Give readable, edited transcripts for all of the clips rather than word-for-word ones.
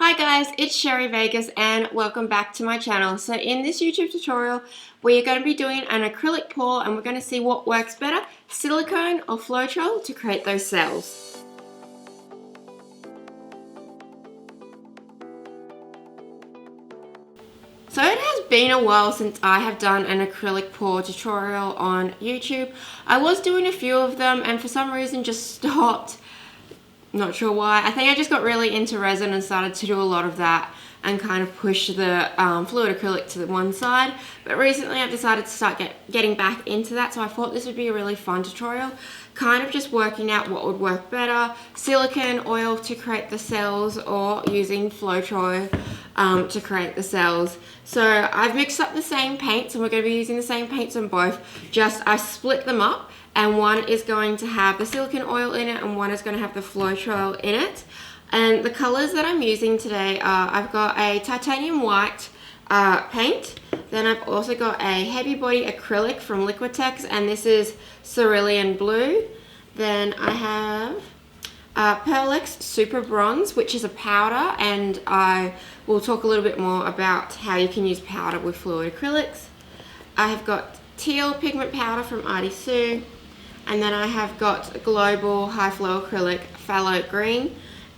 Hi guys, it's Sherry Vegas and welcome back to my channel. So in this YouTube tutorial, we are going to be doing an acrylic pour and we're going to see what works better, silicone or floetrol to create those cells. So it has been a while since I have done an acrylic pour tutorial on YouTube. I was doing a few of them and for some reason just stopped. Not sure why. I think I just got really into resin and started to do a lot of that and kind of push the fluid acrylic to the one side. But recently I've decided to start getting back into that, so I thought this would be a really fun tutorial, kind of just working out what would work better, silicone oil to create the cells or using floetrol to create the cells. So I've mixed up the same paints and we're going to be using the same paints on both, just I split them up. And one is going to have the silicone oil in it and one is going to have the floetrol in it. And the colors that I'm using today are, I've got a titanium white paint. Then I've also got a heavy body acrylic from Liquitex, and this is cerulean blue. Then I have Pearlex Super Bronze, which is a powder, and I will talk a little bit more about how you can use powder with fluid acrylics. I have got teal pigment powder from Artie. And then I have got Global High Flow Acrylic Phthalo Green.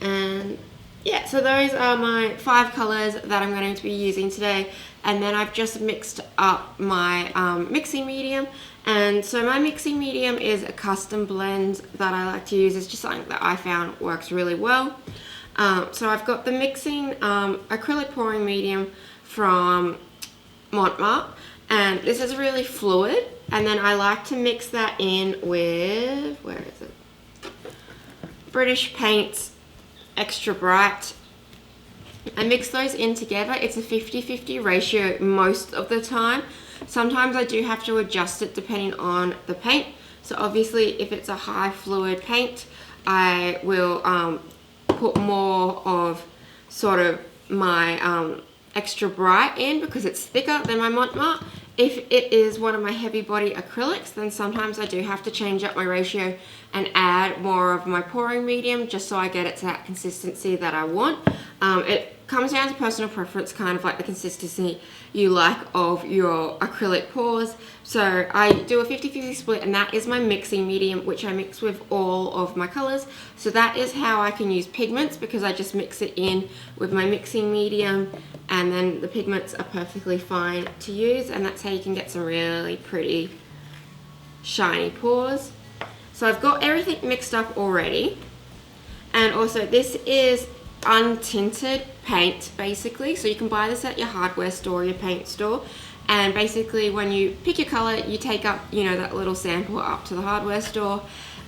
And yeah, so those are my 5 colors that I'm going to be using today. And then I've just mixed up my mixing medium. And so my mixing medium is a custom blend that I like to use. It's just something that I found works really well. So I've got the mixing acrylic pouring medium from Montmartre. And this is really fluid. And then I like to mix that in with, where is it? British Paints Extra Bright. I mix those in together. It's a 50-50 ratio most of the time. Sometimes I do have to adjust it depending on the paint. So obviously if it's a high fluid paint, I will put more of sort of my Extra Bright in because it's thicker than my Montmartre. If it is one of my heavy body acrylics, then sometimes I do have to change up my ratio and add more of my pouring medium just so I get it to that consistency that I want. It comes down to personal preference, kind of like the consistency you like of your acrylic pours. So I do a 50-50 split, and that is my mixing medium, which I mix with all of my colors. So that is how I can use pigments, because I just mix it in with my mixing medium, and then the pigments are perfectly fine to use, and that's how you can get some really pretty shiny pours. So I've got everything mixed up already, and also this is untinted paint basically, so you can buy this at your hardware store, your paint store, and basically when you pick your color you take up, you know, that little sample up to the hardware store,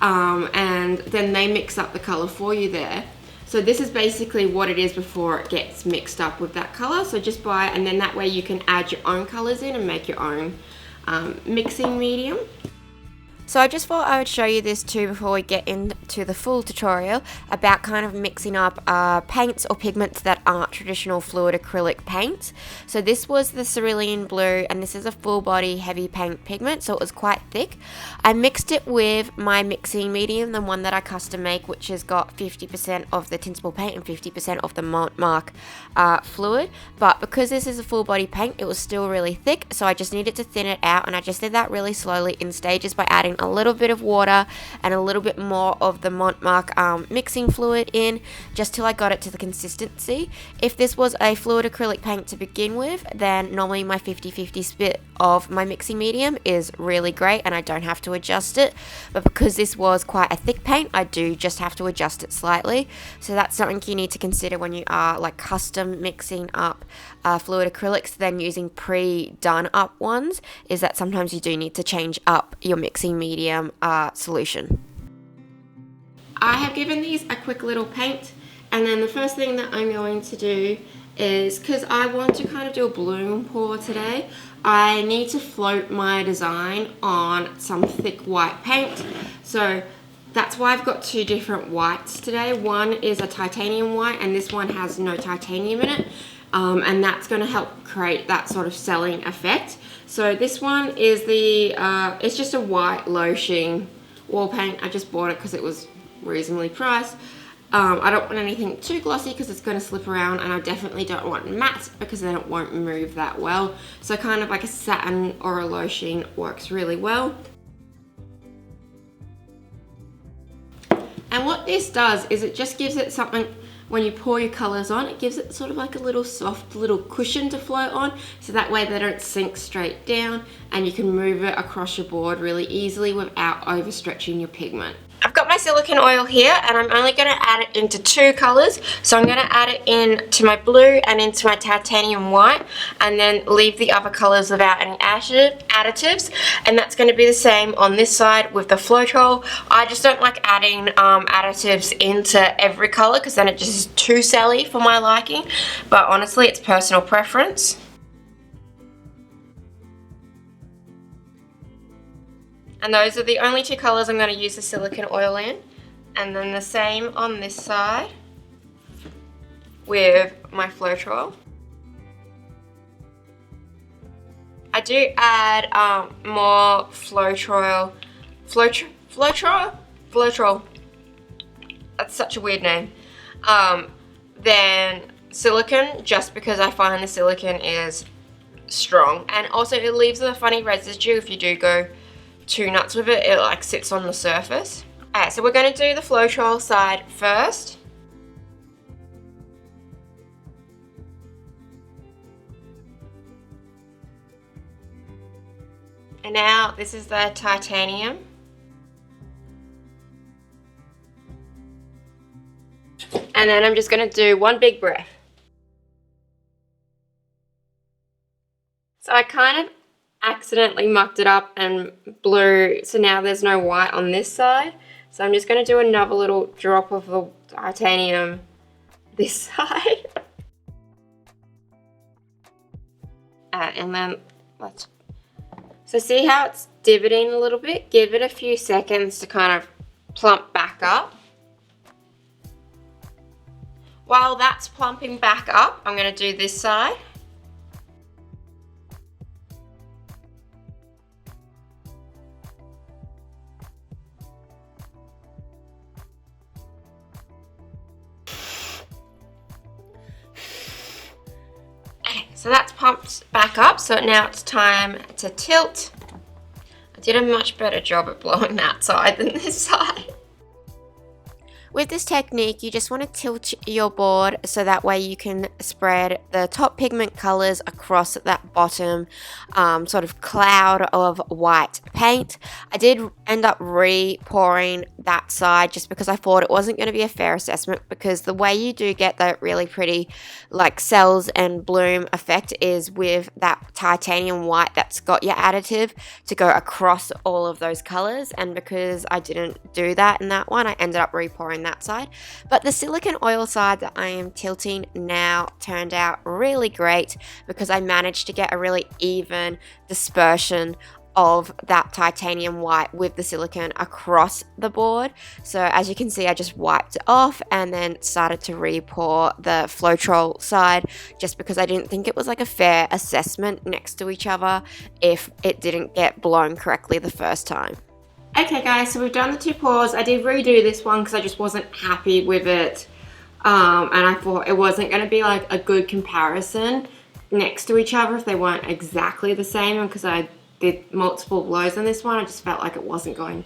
and then they mix up the color for you there. So this is basically what it is before it gets mixed up with that color. So just buy it, and then that way you can add your own colors in and make your own mixing medium. So I just thought I would show you this too before we get into the full tutorial about kind of mixing up paints or pigments that aren't traditional fluid acrylic paints. So this was the cerulean blue, and this is a full body heavy paint pigment, so it was quite thick. I mixed it with my mixing medium, the one that I custom make, which has got 50% of the tintable paint and 50% of the Montmartre fluid. But because this is a full body paint, it was still really thick, so I just needed to thin it out, and I just did that really slowly in stages by adding a little bit of water and a little bit more of the Montmartre mixing fluid in, just till I got it to the consistency. If this was a fluid acrylic paint to begin with, then normally my 50-50 split of my mixing medium is really great and I don't have to adjust it. But because this was quite a thick paint, I do just have to adjust it slightly. So that's something you need to consider when you are like custom mixing up fluid acrylics than using pre-done up ones, is that sometimes you do need to change up your mixing medium solution. I have given these a quick little paint, and then the first thing that I'm going to do is, because I want to kind of do a bloom pour today, I need to float my design on some thick white paint. So that's why I've got 2 different whites today. One is a titanium white and this one has no titanium in it. And that's going to help create that sort of selling effect. So this one is the, it's just a white low sheen wall paint. I just bought it because it was reasonably priced. I don't want anything too glossy because it's going to slip around, and I definitely don't want matte because then it won't move that well. So kind of like a satin or a low sheen works really well. And what this does is it just gives it something, when you pour your colors on, it gives it sort of like a little soft little cushion to float on, so that way they don't sink straight down and you can move it across your board really easily without overstretching your pigment. I've got my silicone oil here, and I'm only going to add it into 2 colors. So I'm going to add it into my blue and into my titanium white, and then leave the other colors without any additives. And that's going to be the same on this side with the floetrol. I just don't like adding additives into every color because then it just is too selly for my liking. But honestly, it's personal preference. And those are the only 2 colors I'm going to use the silicone oil in. And then the same on this side with my floetrol. I do add more floetrol. Floetrol. That's such a weird name. Than silicone, just because I find the silicone is strong. And also it leaves a funny residue if you do go too nuts with it. It like sits on the surface. Alright, so we're going to do the floetrol side first. And now this is the titanium. And then I'm just going to do 1 big breath. So I kind of accidentally mucked it up and blew, so now there's no white on this side. So I'm just going to do another little drop of the titanium this side. And then so see how it's divoting a little bit? Give it a few seconds to kind of plump back up. While that's plumping back up, I'm going to do this side. So that's pumped back up, so now it's time to tilt. I did a much better job at blowing that side than this side. With this technique, you just want to tilt your board so that way you can spread the top pigment colors across that bottom sort of cloud of white paint. I did end up re-pouring that side just because I thought it wasn't going to be a fair assessment, because the way you do get that really pretty like cells and bloom effect is with that titanium white that's got your additive to go across all of those colors, and because I didn't do that in that one, I ended up re-pouring that side. But the silicone oil side that I am tilting now turned out really great because I managed to get a really even dispersion of that titanium white with the silicone across the board. So as you can see, I just wiped it off and then started to re-pour the floetrol side, just because I didn't think it was like a fair assessment next to each other if it didn't get blown correctly the first time. Okay guys, so we've done the 2 pours. I did redo this one because I just wasn't happy with it, and I thought it wasn't going to be like a good comparison next to each other if they weren't exactly the same, and because I did multiple blows on this one, I just felt like it wasn't going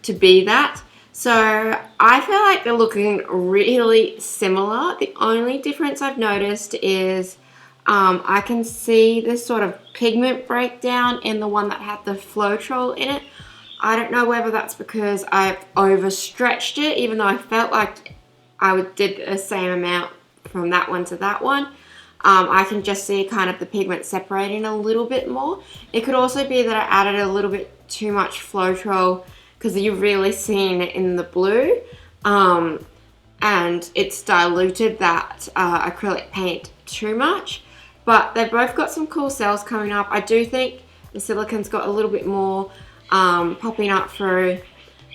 to be that. So I feel like they're looking really similar. The only difference I've noticed is I can see this sort of pigment breakdown in the one that had the floetrol in it. I don't know whether that's because I've overstretched it, even though I felt like I did the same amount from that one to that one. I can just see kind of the pigment separating a little bit more. It could also be that I added a little bit too much floetrol, because you've really seen it in the blue, and it's diluted that acrylic paint too much. But they've both got some cool cells coming up. I do think the silicone's got a little bit more popping up through.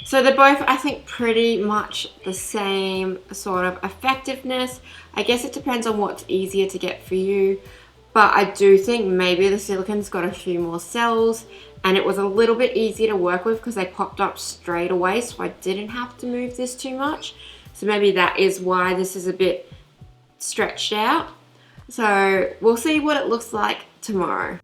So they're both, I think, pretty much the same sort of effectiveness. I guess it depends on what's easier to get for you, but I do think maybe the silicone's got a few more cells and it was a little bit easier to work with because they popped up straight away, so I didn't have to move this too much. So maybe that is why this is a bit stretched out. So we'll see what it looks like tomorrow.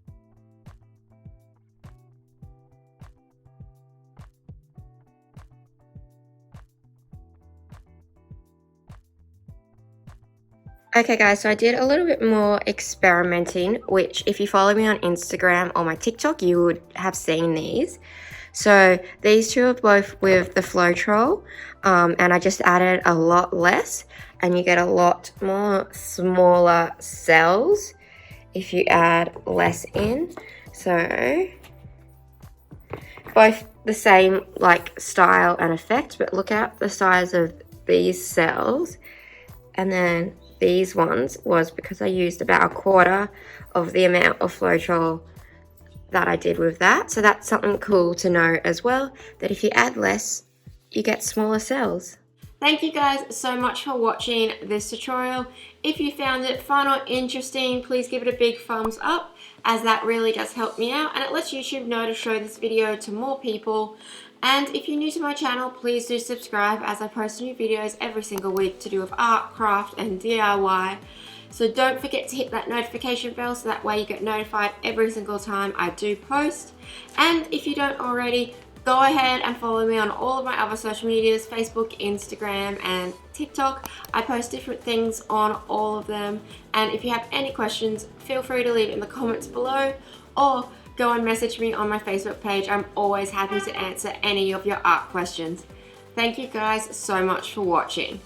Okay guys, so I did a little bit more experimenting, which if you follow me on Instagram or my TikTok, you would have seen these. So these two are both with the floetrol, and I just added a lot less, and you get a lot more smaller cells if you add less in. So both the same like style and effect, but look at the size of these cells. And then these ones was because I used about a quarter of the amount of floetrol that I did with that. So that's something cool to know as well, that if you add less, you get smaller cells. Thank you guys so much for watching this tutorial. If you found it fun or interesting, please give it a big thumbs up, as that really does help me out and it lets YouTube know to show this video to more people. And if you're new to my channel, please do subscribe, as I post new videos every single week to do with art, craft and DIY. So don't forget to hit that notification bell so that way you get notified every single time I do post. And if you don't already, go ahead and follow me on all of my other social medias, Facebook, Instagram and TikTok. I post different things on all of them. And if you have any questions, feel free to leave it in the comments below, or go and message me on my Facebook page. I'm always happy to answer any of your art questions. Thank you guys so much for watching.